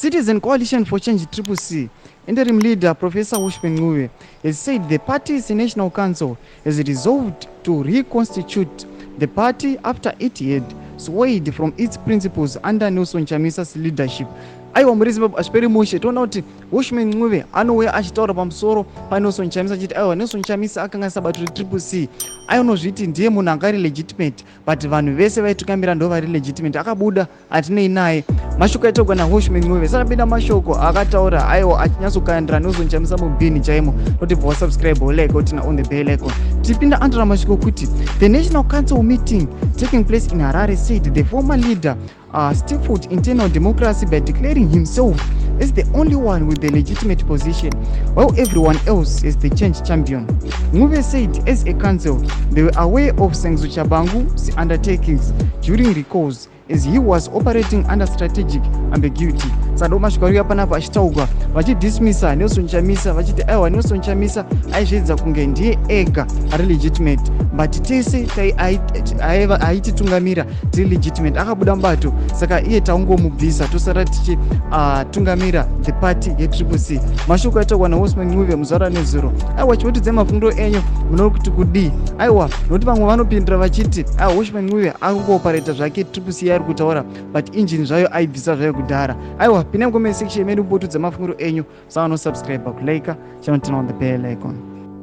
Citizen Coalition for Change CCC interim leader Professor Welshman Ncube has said the party's National Council has resolved to reconstitute the party after it had swayed from its principles under Welshman Chamisa's leadership. Aiwa muri Zimbabwe ashiperi mushe toona kuti Welshman Ncube anouya achitaura pamusoro paNelson Chamisa achiti aiwa Nelson Chamisa akanga sabato CCC ainozviti ndiye munhu angari legitimate but vanhu vese vaitungamira ndo vari legitimate akabuda hatinei naye. Mashoko aitogwa naWelshman Ncube sakapinda mashoko akataura aiwa achinyatsokandira Nelson Chamisa mubhini chaimo. Notibva subscribe like utina on the bell icon. Tipinda andira mashoko kuti the National Council meeting taking place in Harare said the former leader stifled internal democracy by declaring himself as the only one with the legitimate position, while everyone else is the change champion. Ncube said as a council, they were aware of Sengzu Chabangu's undertakings during recalls as he was operating under strategic ambiguity. Sado mashikari panapa achitaugwa vachidismissa Nelson Chamisa vachiti aiwa Nelson Chamisa aizvidza kunge ndiye ega ari legitimate but tese aititungamira tiri legitimate akabuda mubato saka iye taungomubvisa tosara tichitungamira the party yeCCC. Mashoko aitogwa naWelshman Ncube muzara nezuro. Aiwa chivotidze mafungiro enyu munori kuti kudii aiwa nokuti vamwe vanopindura vachiti aiwa Welshman Ncube akungopareta zvake CCC yaari kutaura but injini zvayo aibvisa zvayo kudhara. Aiwa pinda mukome section medu mbotudza mafungiro enyu saano subscribe kulike channel on the bell icon.